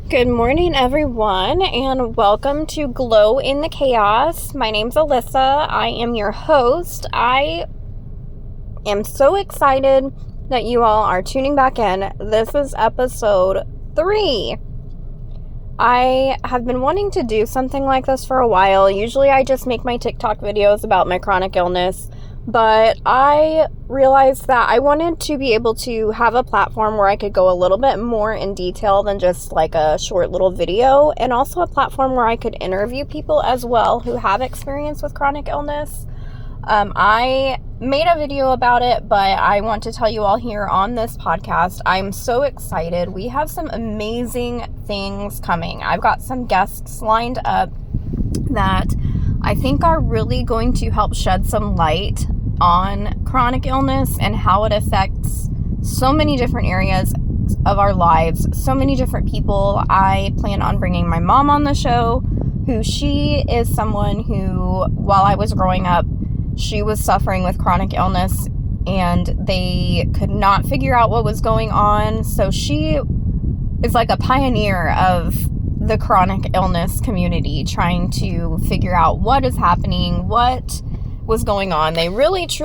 Good morning, everyone, and welcome to Glow in the Chaos. My name's Alyssa. I am your host. I am so excited that you all are tuning back in. This is episode 3. I have been wanting to do something like this for a while. Usually I just make my TikTok videos about my chronic illness, but I realized that I wanted to be able to have a platform where I could go a little bit more in detail than just like a short little video, and also a platform where I could interview people as well who have experience with chronic illness. I made a video about it, but I want to tell you all here on this podcast, I'm so excited. We have some amazing things coming. I've got some guests lined up that I think are really going to help shed some light on chronic illness and how it affects so many different areas of our lives, so many different people. I plan on bringing my mom on the show, she is someone who, while I was growing up, she was suffering with chronic illness and they could not figure out what was going on. So she is like a pioneer of the chronic illness community, trying to figure out what is happening, what was going on. They really just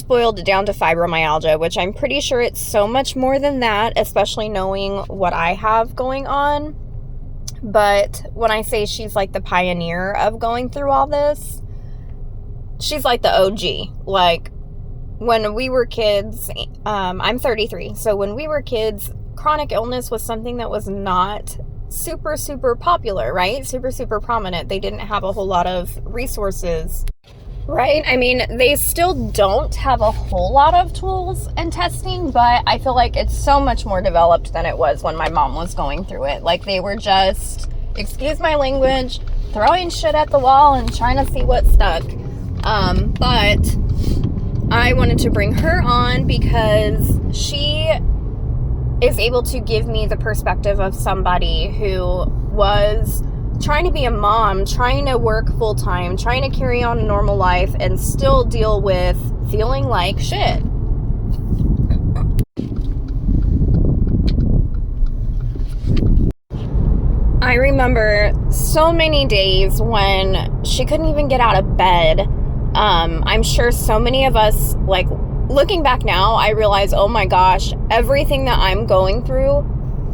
boiled it down to fibromyalgia, which I'm pretty sure it's so much more than that, especially knowing what I have going on. But when I say she's like the pioneer of going through all this, she's like the OG. Like, when we were kids, I'm 33, so when we were kids, chronic illness was something that was not super popular, right? Super prominent. They didn't have a whole lot of resources, right? I mean, they still don't have a whole lot of tools and testing, but I feel like it's so much more developed than it was when my mom was going through it. Like, they were just, excuse my language, throwing shit at the wall and trying to see what stuck. But I wanted to bring her on because she is able to give me the perspective of somebody who was trying to be a mom, trying to work full-time, trying to carry on a normal life, and still deal with feeling like shit. I remember so many days when she couldn't even get out of bed. I'm sure so many of us, like, looking back now, I realize, oh my gosh, everything that I'm going through,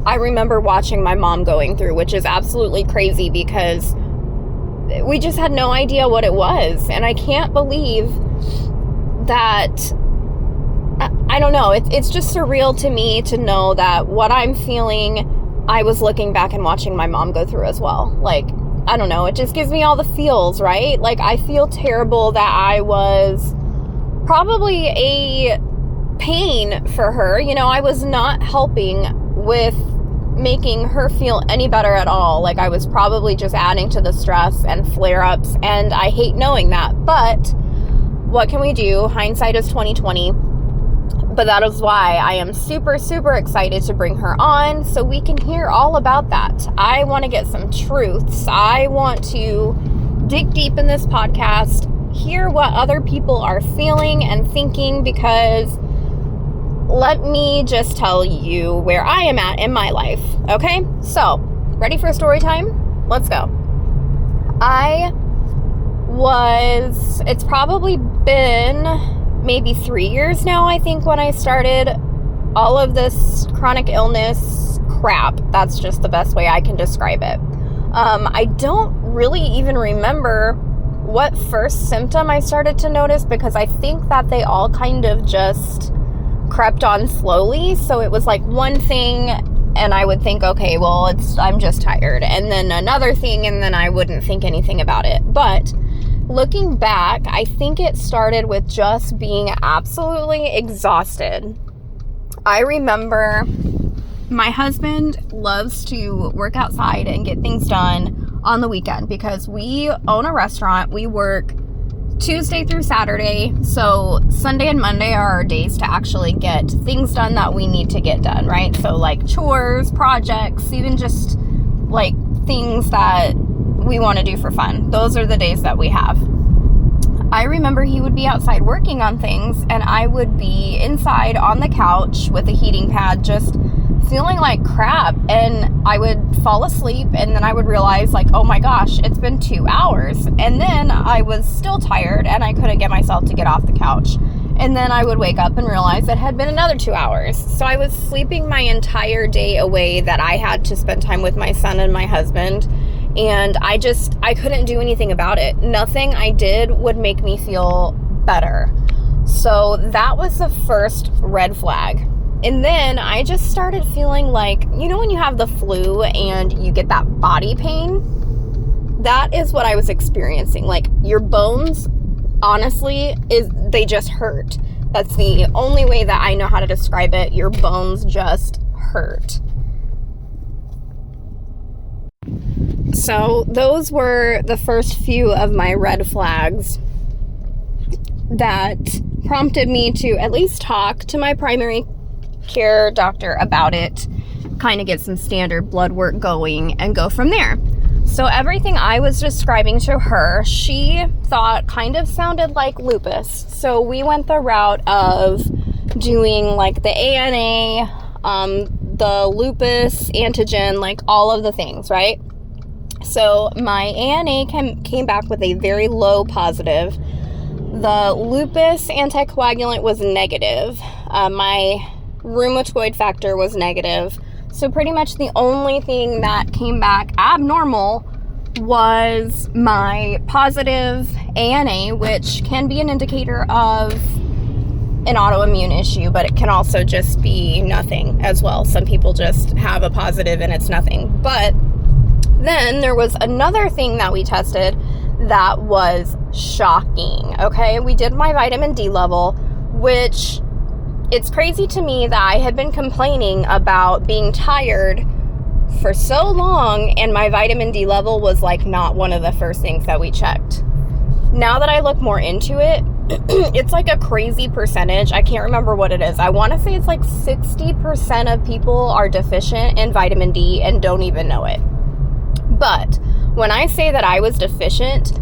I remember watching my mom going through, which is absolutely crazy because we just had no idea what it was. And I can't believe that, I don't know, it's just surreal to me to know that what I'm feeling, I was looking back and watching my mom go through as well. Like, I don't know, it just gives me all the feels, right? Like, I feel terrible that I was probably a pain for her. You know, I was not helping with making her feel any better at all. Like, I was probably just adding to the stress and flare-ups, and I hate knowing that. But what can we do? Hindsight is 20/20. But that is why I am super excited to bring her on so we can hear all about that. I want to get some truths. I want to dig deep in this podcast, hear what other people are feeling and thinking, because let me just tell you where I am at in my life, okay? So, ready for story time? Let's go. It's probably been maybe 3 years now, I think, when I started all of this chronic illness crap. That's just the best way I can describe it. I don't really even remember what first symptom I started to notice, because I think that they all kind of just crept on slowly. So it was like one thing and I would think, okay, well, I'm just tired. And then another thing, and then I wouldn't think anything about it. But looking back, I think it started with just being absolutely exhausted. I remember my husband loves to work outside and get things done on the weekend because we own a restaurant. We work Tuesday through Saturday, so Sunday and Monday are our days to actually get things done that we need to get done, right? So like chores, projects, even just like things that we want to do for fun. Those are the days that we have. I remember he would be outside working on things and I would be inside on the couch with a heating pad just feeling like crap, and I would fall asleep, and then I would realize, like, oh my gosh, it's been 2 hours, and then I was still tired and I couldn't get myself to get off the couch, and then I would wake up and realize it had been another 2 hours. So I was sleeping my entire day away that I had to spend time with my son and my husband, and I couldn't do anything about it. Nothing I did would make me feel better. So that was the first red flag. And then I just started feeling like, you know when you have the flu and you get that body pain? That is what I was experiencing. Like, your bones, honestly, they just hurt. That's the only way that I know how to describe it. Your bones just hurt. So those were the first few of my red flags that prompted me to at least talk to my primary care doctor about it, kind of get some standard blood work going, and go from there. So everything I was describing to her, she thought kind of sounded like lupus. So we went the route of doing like the ANA, the lupus antigen, like all of the things, right? So my ANA came back with a very low positive. The lupus anticoagulant was negative. My rheumatoid factor was negative. So pretty much the only thing that came back abnormal was my positive ANA, which can be an indicator of an autoimmune issue, but it can also just be nothing as well. Some people just have a positive and it's nothing. But then there was another thing that we tested that was shocking. Okay, we did my vitamin D level, which it's crazy to me that I had been complaining about being tired for so long, and my vitamin D level was like not one of the first things that we checked. Now that I look more into it, it's like a crazy percentage. I can't remember what it is. I want to say it's like 60% of people are deficient in vitamin D and don't even know it. But when I say that I was deficient,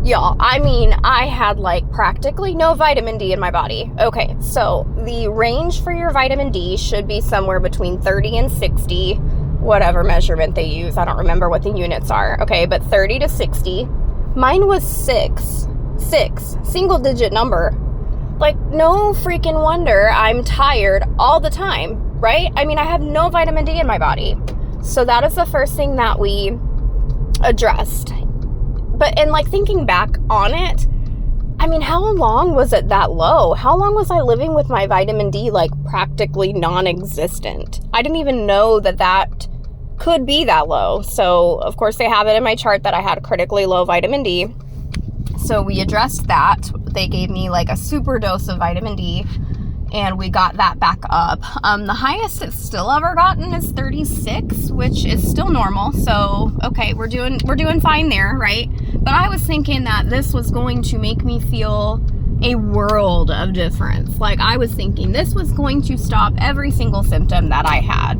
y'all, I mean, I had like practically no vitamin D in my body. Okay, so the range for your vitamin D should be somewhere between 30 and 60, whatever measurement they use. I don't remember what the units are. Okay, but 30 to 60. Mine was 6, single digit number. Like, no freaking wonder I'm tired all the time, right? I mean, I have no vitamin D in my body. So that is the first thing that we addressed. But, and like thinking back on it, I mean, how long was it that low? How long was I living with my vitamin D like practically non-existent? I didn't even know that that could be that low. So of course they have it in my chart that I had critically low vitamin D. So we addressed that. They gave me like a super dose of vitamin D, and we got that back up. The highest it's still ever gotten is 36, which is still normal. So, okay, we're doing fine there, right? But I was thinking that this was going to make me feel a world of difference. Like, I was thinking this was going to stop every single symptom that I had.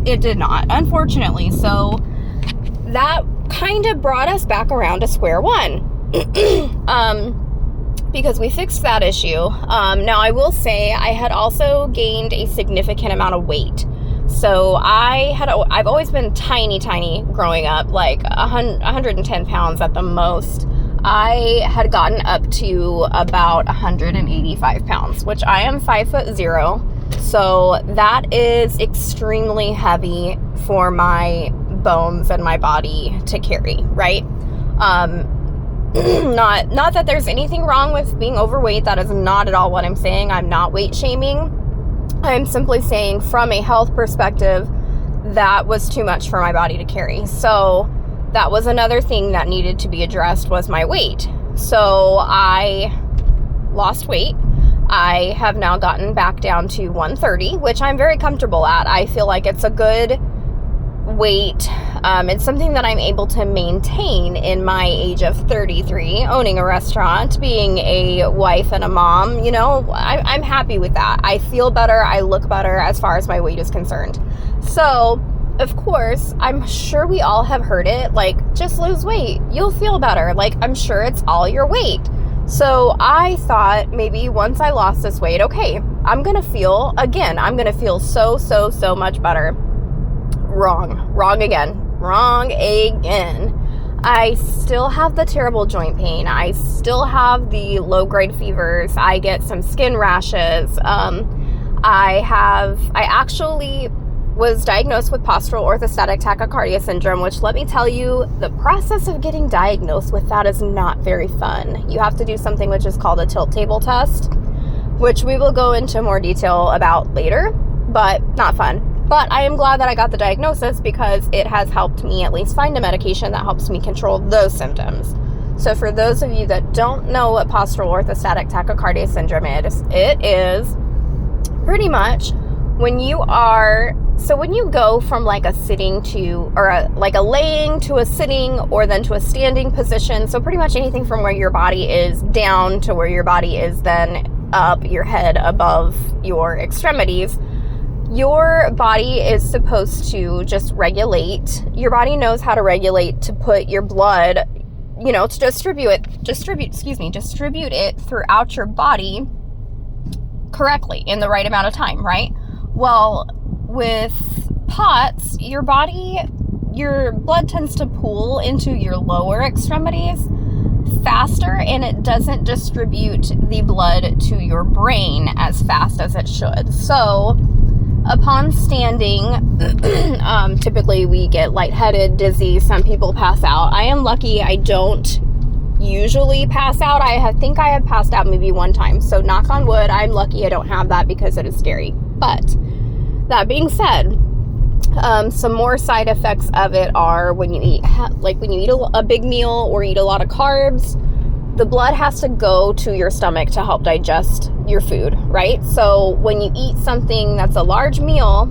It did not, unfortunately. So that kind of brought us back around to square one. Because we fixed that issue. Now I will say I had also gained a significant amount of weight. So I've always been tiny growing up, like 110 pounds at the most. I had gotten up to about 185 pounds, which I am 5'0". So that is extremely heavy for my bones and my body to carry, right? Not that there's anything wrong with being overweight. That is not at all what I'm saying. I'm not weight shaming. I'm simply saying from a health perspective, that was too much for my body to carry. So that was another thing that needed to be addressed, was my weight. So I lost weight. I have now gotten back down to 130, which I'm very comfortable at. I feel like it's a good weight. It's something that I'm able to maintain in my age of 33, owning a restaurant, being a wife and a mom. You know, I'm happy with that. I feel better. I look better as far as my weight is concerned. So, of course, I'm sure we all have heard it, like, just lose weight, you'll feel better. Like, I'm sure it's all your weight. So I thought maybe once I lost this weight, okay, I'm going to feel so much better. Wrong again. I still have the terrible joint pain. I still have the low-grade fevers. I get some skin rashes. I actually was diagnosed with postural orthostatic tachycardia syndrome, which, let me tell you, the process of getting diagnosed with that is not very fun. You have to do something which is called a tilt table test, which we will go into more detail about later, but not fun. But I am glad that I got the diagnosis because it has helped me at least find a medication that helps me control those symptoms. So for those of you that don't know what postural orthostatic tachycardia syndrome is, it is pretty much when you go from like a sitting to, or a laying to a sitting, or then to a standing position. So pretty much anything from where your body is down to where your body is then up, your head above your extremities. Your body is supposed to just regulate. Your body knows how to regulate to put your blood, to distribute it throughout your body correctly in the right amount of time, right? Well, with POTS, your blood tends to pool into your lower extremities faster, and it doesn't distribute the blood to your brain as fast as it should. So upon standing, typically we get lightheaded, dizzy, some people pass out. I am lucky I don't usually pass out. I think I have passed out maybe one time. So knock on wood, I'm lucky I don't have that because it is scary. But that being said, some more side effects of it are when you eat a big meal or eat a lot of carbs, the blood has to go to your stomach to help digest your food, right? So when you eat something that's a large meal,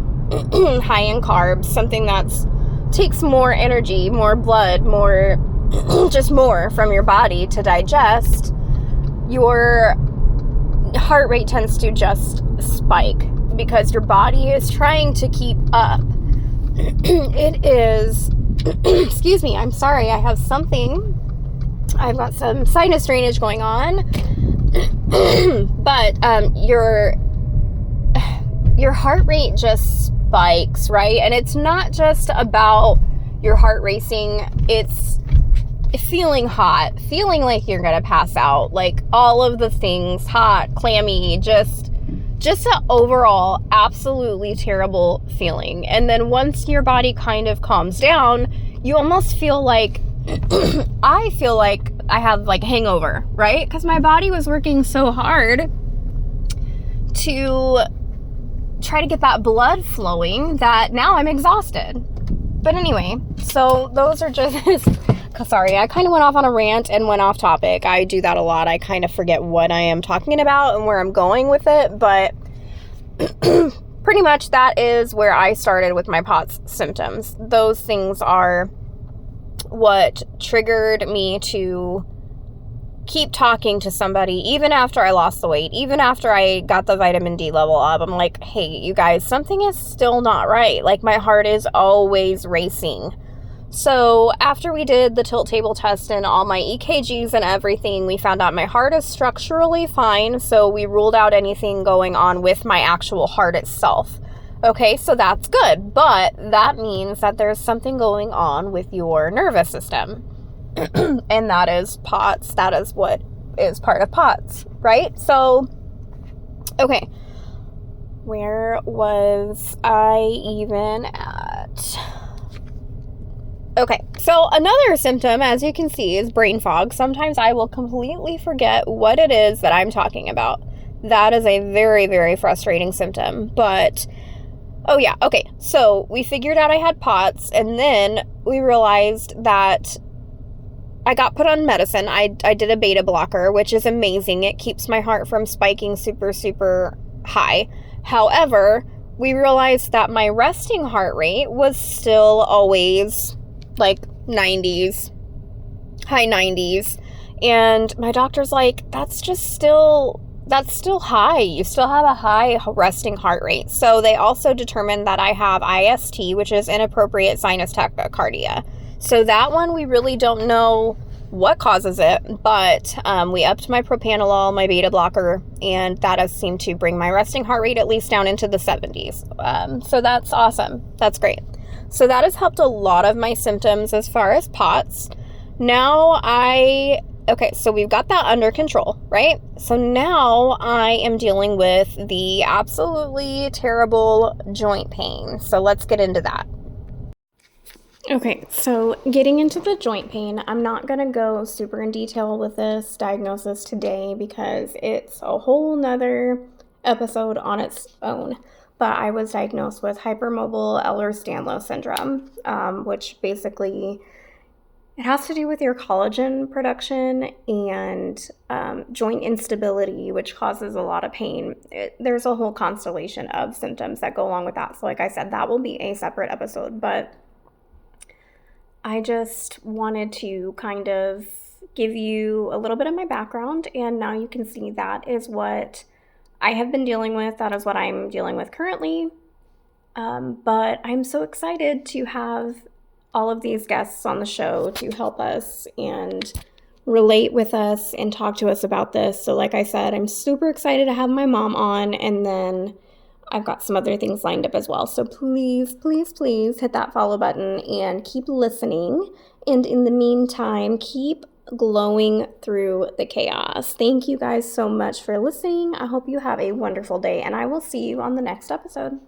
high in carbs, something that's takes more energy, more blood, more from your body to digest, your heart rate tends to just spike because your body is trying to keep up. It is, excuse me, I'm sorry, I've got some sinus drainage going on. But your heart rate just spikes, right? And it's not just about your heart racing, it's feeling hot, feeling like you're gonna pass out, like all of the things, hot, clammy, just an overall absolutely terrible feeling. And then once your body kind of calms down, you almost feel like I feel like I have like hangover, right? Because my body was working so hard to try to get that blood flowing that now I'm exhausted. But anyway, so those are just, sorry, I kind of went off on a rant and went off topic. I do that a lot. I kind of forget what I am talking about and where I'm going with it, but pretty much that is where I started with my POTS symptoms. Those things are what triggered me to keep talking to somebody even after I lost the weight, even after I got the vitamin D level up. I'm like, hey, you guys, something is still not right. Like, my heart is always racing. So after we did the tilt table test and all my EKGs and everything, we found out my heart is structurally fine. So we ruled out anything going on with my actual heart itself. Okay, so that's good, but that means that there's something going on with your nervous system. And that is POTS. That is what is part of POTS, right? So, okay, where was I even at? Okay, so another symptom, as you can see, is brain fog. Sometimes I will completely forget what it is that I'm talking about. That is a very, very frustrating symptom, but oh yeah, okay, so we figured out I had POTS, and then we realized that I got put on medicine. I did a beta blocker, which is amazing. It keeps my heart from spiking super, super high. However, we realized that my resting heart rate was still always like 90s, high 90s. And my doctor's like, that's still high. You still have a high resting heart rate. So they also determined that I have IST, which is inappropriate sinus tachycardia. So that one we really don't know what causes it, but we upped my propranolol, my beta blocker, and that has seemed to bring my resting heart rate at least down into the 70s. So that's awesome. That's great. So that has helped a lot of my symptoms as far as POTS. Now okay, so we've got that under control, right? So now I am dealing with the absolutely terrible joint pain. So let's get into that. Okay, so getting into the joint pain, I'm not going to go super in detail with this diagnosis today because it's a whole nother episode on its own. But I was diagnosed with hypermobile Ehlers-Danlos syndrome, which basically it has to do with your collagen production and joint instability, which causes a lot of pain. There's a whole constellation of symptoms that go along with that. So like I said, that will be a separate episode, but I just wanted to kind of give you a little bit of my background, and now you can see that is what I have been dealing with. That is what I'm dealing with currently. But I'm so excited to have all of these guests on the show to help us and relate with us and talk to us about this. So like I said, I'm super excited to have my mom on, and then I've got some other things lined up as well. So please, please, please hit that follow button and keep listening. And in the meantime, keep glowing through the chaos. Thank you guys so much for listening. I hope you have a wonderful day, and I will see you on the next episode.